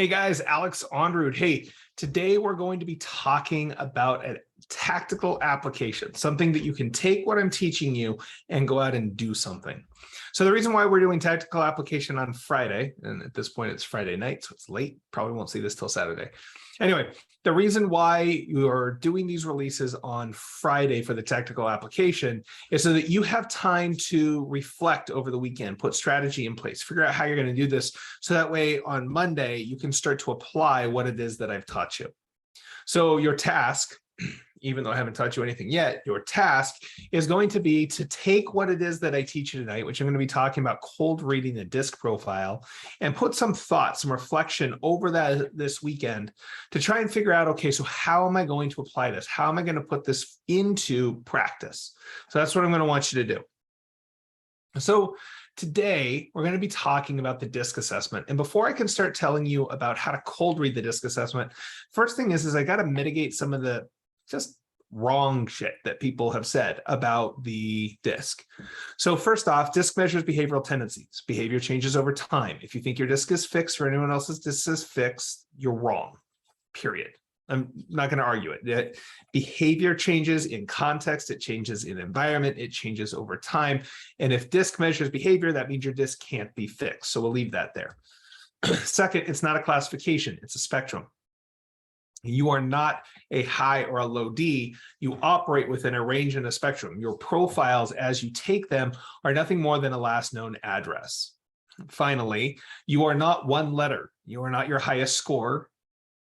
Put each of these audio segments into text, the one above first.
Hey guys, Alex Onrud. Hey, today we're going to be talking about a tactical application, something that you can take what I'm teaching you and go out and do something. So the reason why we're doing tactical application on Friday, and at this point it's Friday night, so it's late, probably won't see this till Saturday. Anyway, the reason why you're doing these releases on Friday for the tactical application is so that you have time to reflect over the weekend, put strategy in place, figure out how you're going to do this. So that way on Monday, you can start to apply what it is that I've taught you. So your task, even though I haven't taught you anything yet, your task is going to be to take what it is that I teach you tonight, which I'm going to be talking about cold reading the disc profile, and put some thought, some reflection over that this weekend to try and figure out, okay, so how am I going to apply this? How am I going to put this into practice? So that's what I'm going to want you to do. So today, we're going to be talking about the DISC assessment. And before I can start telling you about how to cold read the DISC assessment, first thing is I got to mitigate some of the just wrong shit that people have said about the DISC. So first off, DISC measures behavioral tendencies. Behavior changes over time. If you think your DISC is fixed or anyone else's DISC is fixed, you're wrong, period. I'm not going to argue it. Behavior changes in context, it changes in environment, it changes over time. And if DISC measures behavior, that means your DISC can't be fixed. So we'll leave that there. Second, it's not a classification, it's a spectrum. You are not a high or a low D. You operate within a range and a spectrum. Your profiles, as you take them, are nothing more than a last known address. Finally, you are not one letter. You are not your highest score.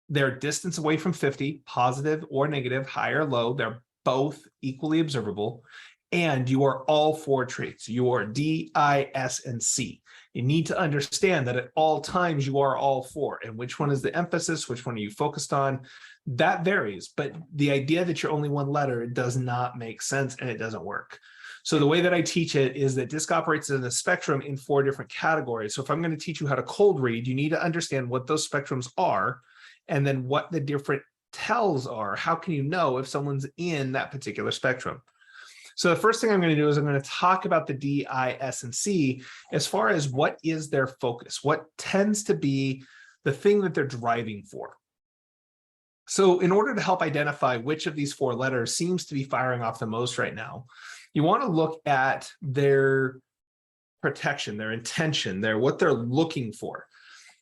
They're distance away from 50, positive or negative, high or low. They're both equally observable. And you are all four traits. You are D, I, S, and C. You need to understand that at all times you are all four. And which one is the emphasis? Which one are you focused on? That varies. But the idea that you're only one letter does not make sense and it doesn't work. So the way that I teach it is that DISC operates in a spectrum in four different categories. So if I'm going to teach you how to cold read, you need to understand what those spectrums are and then what the different tells are. How can you know if someone's in that particular spectrum? So the first thing I'm going to do is I'm going to talk about the D, I, S, and C as far as what is their focus, what tends to be the thing that they're driving for. So in order to help identify which of these four letters seems to be firing off the most right now, you want to look at their protection, their intention, what they're looking for.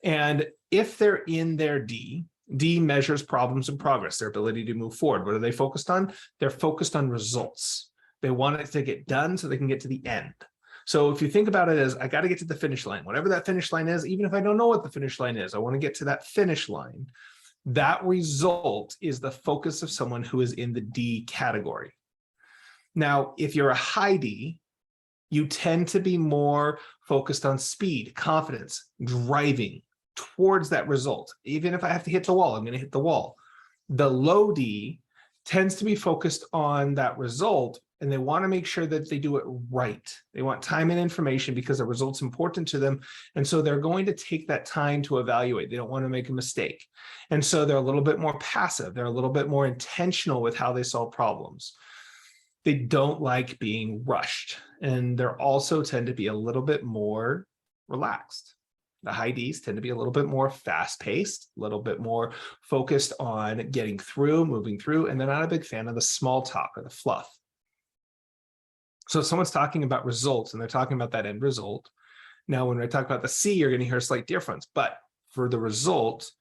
And if they're in their D, D measures problems and progress, their ability to move forward. What are they focused on? They're focused on results. They want it to get done so they can get to the end. So if you think about it as, I got to get to the finish line, whatever that finish line is, even if I don't know what the finish line is, I want to get to that finish line. That result is the focus of someone who is in the D category. Now, if you're a high D, you tend to be more focused on speed, confidence, driving towards that result. Even if I have to hit the wall, I'm going to hit the wall. The low D tends to be focused on that result, and they want to make sure that they do it right. They want time and information because the result's important to them. And so they're going to take that time to evaluate. They don't want to make a mistake. And so they're a little bit more passive. They're a little bit more intentional with how they solve problems. They don't like being rushed. And they're also tend to be a little bit more relaxed. The high Ds tend to be a little bit more fast-paced, a little bit more focused on getting through, moving through, and they're not a big fan of the small talk or the fluff. So if someone's talking about results and they're talking about that end result, now when I talk about the C, you're going to hear a slight difference. But for the result,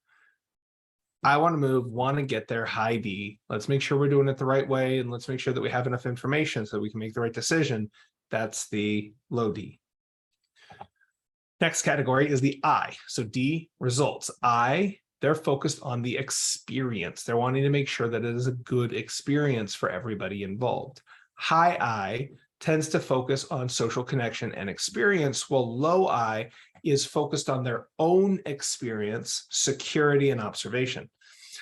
I want to move, want to get there, high D. Let's make sure we're doing it the right way, and let's make sure that we have enough information so we can make the right decision. That's the low D. Next category is the I. So D, results. I, they're focused on the experience. They're wanting to make sure that it is a good experience for everybody involved. High I tends to focus on social connection and experience, while low I is focused on their own experience, security, and observation.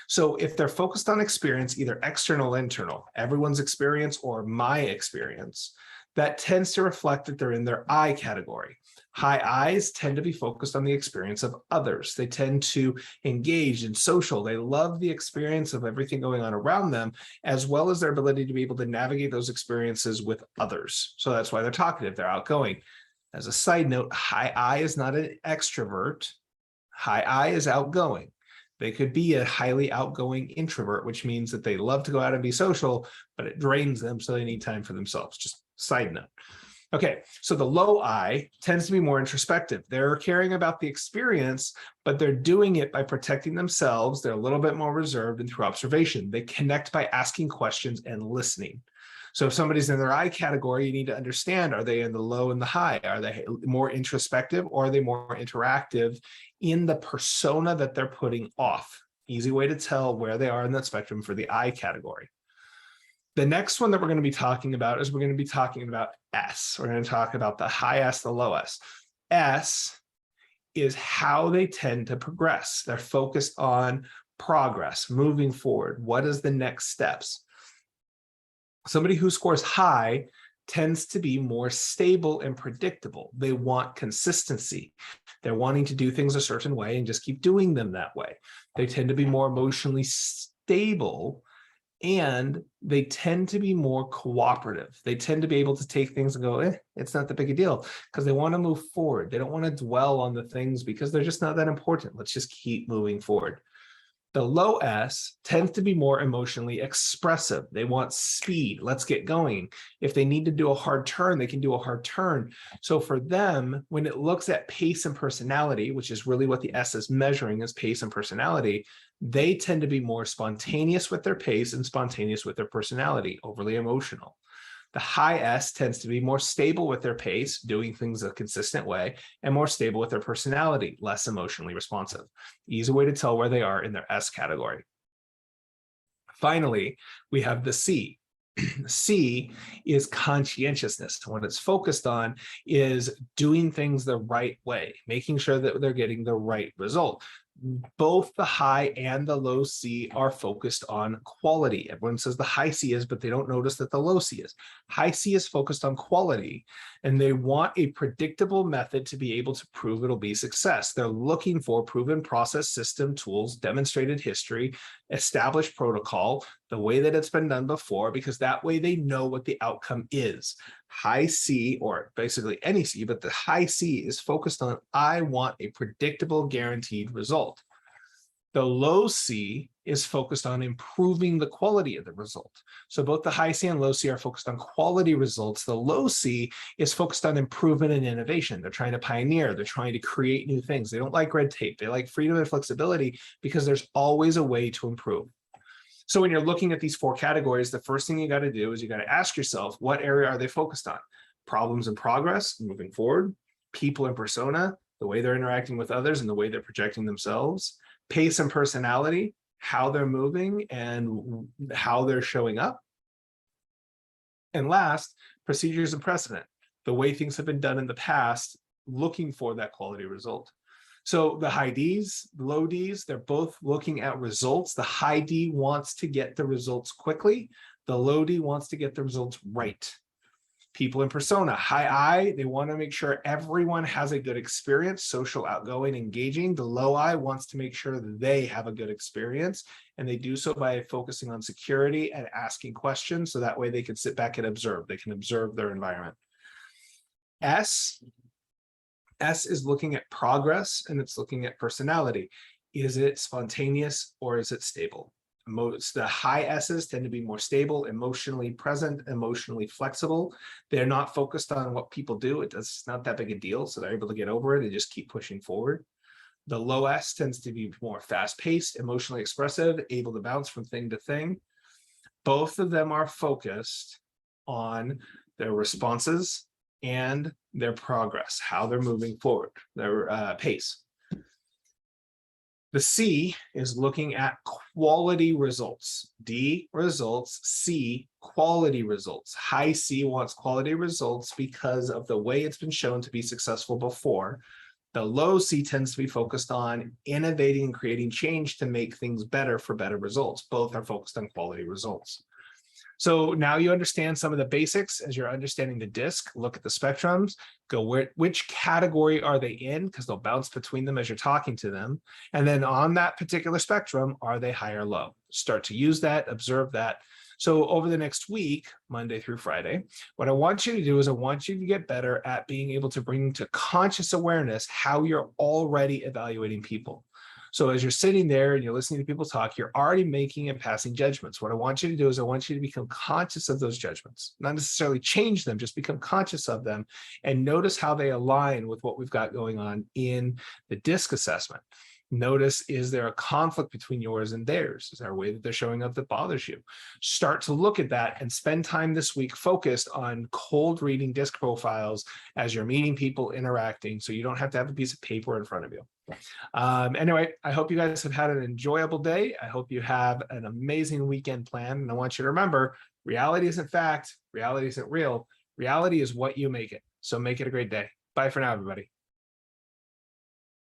So if they're focused on experience, either external, internal, everyone's experience or my experience, that tends to reflect that they're in their I category. High I's tend to be focused on the experience of others. They tend to engage in social. They love the experience of everything going on around them, as well as their ability to be able to navigate those experiences with others. So that's why they're talkative, they're outgoing. As a side note, high I is not an extrovert. High I is outgoing. They could be a highly outgoing introvert, which means that they love to go out and be social, but it drains them, so they need time for themselves. Just side note. Okay, so the low I tends to be more introspective. They're caring about the experience, but they're doing it by protecting themselves. They're a little bit more reserved and through observation. They connect by asking questions and listening. So if somebody's in their I category, you need to understand, are they in the low and the high? Are they more introspective or are they more interactive in the persona that they're putting off? Easy way to tell where they are in that spectrum for the I category. The next one that we're going to be talking about is we're going to be talking about S. We're going to talk about the high S, the low S. S is how they tend to progress. They're focused on progress, moving forward. What is the next steps? Somebody who scores high tends to be more stable and predictable. They want consistency. They're wanting to do things a certain way and just keep doing them that way. They tend to be more emotionally stable, and they tend to be more cooperative. They tend to be able to take things and go, it's not that big a deal, because they want to move forward. They don't want to dwell on the things because they're just not that important. Let's just keep moving forward. The low S tends to be more emotionally expressive. They want speed. Let's get going. If they need to do a hard turn, they can do a hard turn. So for them, when it looks at pace and personality, which is really what the S is measuring, is pace and personality, they tend to be more spontaneous with their pace and spontaneous with their personality, overly emotional. The high S tends to be more stable with their pace, doing things a consistent way, and more stable with their personality, less emotionally responsive. Easy way to tell where they are in their S category. Finally, we have the C. C is conscientiousness. What it's focused on is doing things the right way, making sure that they're getting the right result. Both the high and the low C are focused on quality. Everyone says the high C is, but they don't notice that the low C is. High C is focused on quality, and they want a predictable method to be able to prove it'll be success. They're looking for proven process, system, tools, demonstrated history, established protocol, the way that it's been done before, because that way they know what the outcome is. High C, or basically any C, but the high C is focused on, I want a predictable, guaranteed result. The low C is focused on improving the quality of the result. So both the high C and low C are focused on quality results. The low C is focused on improvement and innovation. They're trying to pioneer. They're trying to create new things. They don't like red tape. They like freedom and flexibility because there's always a way to improve. So when you're looking at these four categories, the first thing you got to do is you got to ask yourself, what area are they focused on? Problems and progress, moving forward, people and persona, the way they're interacting with others and the way they're projecting themselves, pace and personality, how they're moving and how they're showing up. And last, procedures and precedent, the way things have been done in the past, looking for that quality result. So the high Ds, low Ds, they're both looking at results. The high D wants to get the results quickly. The low D wants to get the results right. People and persona, high I, they want to make sure everyone has a good experience, social, outgoing, engaging. The low I wants to make sure that they have a good experience, and they do so by focusing on security and asking questions, so that way they can sit back and observe. They can observe their environment. S is looking at progress, and it's looking at personality. Is it spontaneous or is it stable? The high S's tend to be more stable, emotionally present, emotionally flexible. They're not focused on what people do. It's not that big a deal, so they're able to get over it and just keep pushing forward. The low S tends to be more fast-paced, emotionally expressive, able to bounce from thing to thing. Both of them are focused on their responses and their progress, how they're moving forward, their pace. The C is looking at quality results. D, results. C, quality results. High C wants quality results because of the way it's been shown to be successful before. The low C tends to be focused on innovating and creating change to make things better for better results. Both are focused on quality results. So now you understand some of the basics as you're understanding the DISC. Look at the spectrums, go which category are they in, because they'll bounce between them as you're talking to them. And then on that particular spectrum, are they high or low? Start to use that, observe that, So over the next week, Monday through Friday, what I want you to do is I want you to get better at being able to bring to conscious awareness how you're already evaluating people. So as you're sitting there and you're listening to people talk, you're already making and passing judgments. What I want you to do is I want you to become conscious of those judgments, not necessarily change them, just become conscious of them and notice how they align with what we've got going on in the DISC assessment. Notice, is there a conflict between yours and theirs? Is there a way that they're showing up that bothers you? Start to look at that and spend time this week focused on cold reading DISC profiles as you're meeting people, interacting, so you don't have to have a piece of paper in front of you. Anyway, I hope you guys have had an enjoyable day. I hope you have an amazing weekend plan. And I want you to remember, reality isn't fact, reality isn't real. Reality is what you make it. So make it a great day. Bye for now, everybody.